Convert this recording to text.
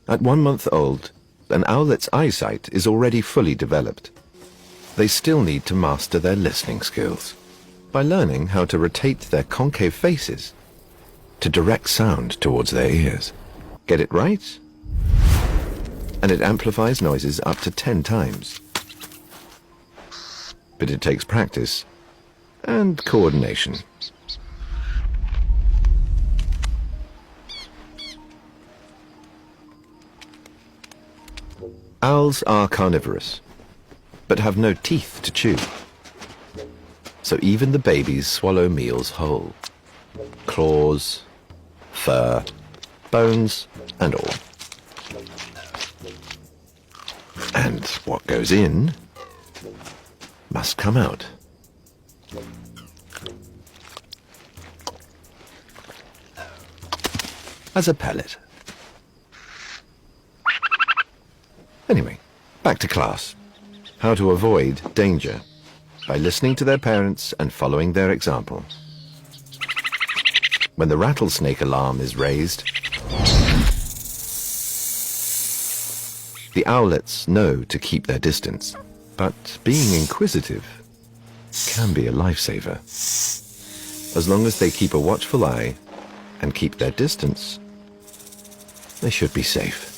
At 1 month old, an owlet's eyesight is already fully developed. They still need to master their listening skills by learning how to rotate their concave faces to direct sound towards their ears. Get it right? And it amplifies noises up to 10 times. But it takes practice and coordination. Owls are carnivorous, but have no teeth to chew. So even the babies swallow meals whole. Claws, fur, bones, and all. And what goes in must come out. As a pellet. Anyway, back to class. How to avoid danger by listening to their parents and following their example. When the rattlesnake alarm is raised, the owlets know to keep their distance, but being inquisitive can be a lifesaver. As long as they keep a watchful eye and keep their distance, they should be safe.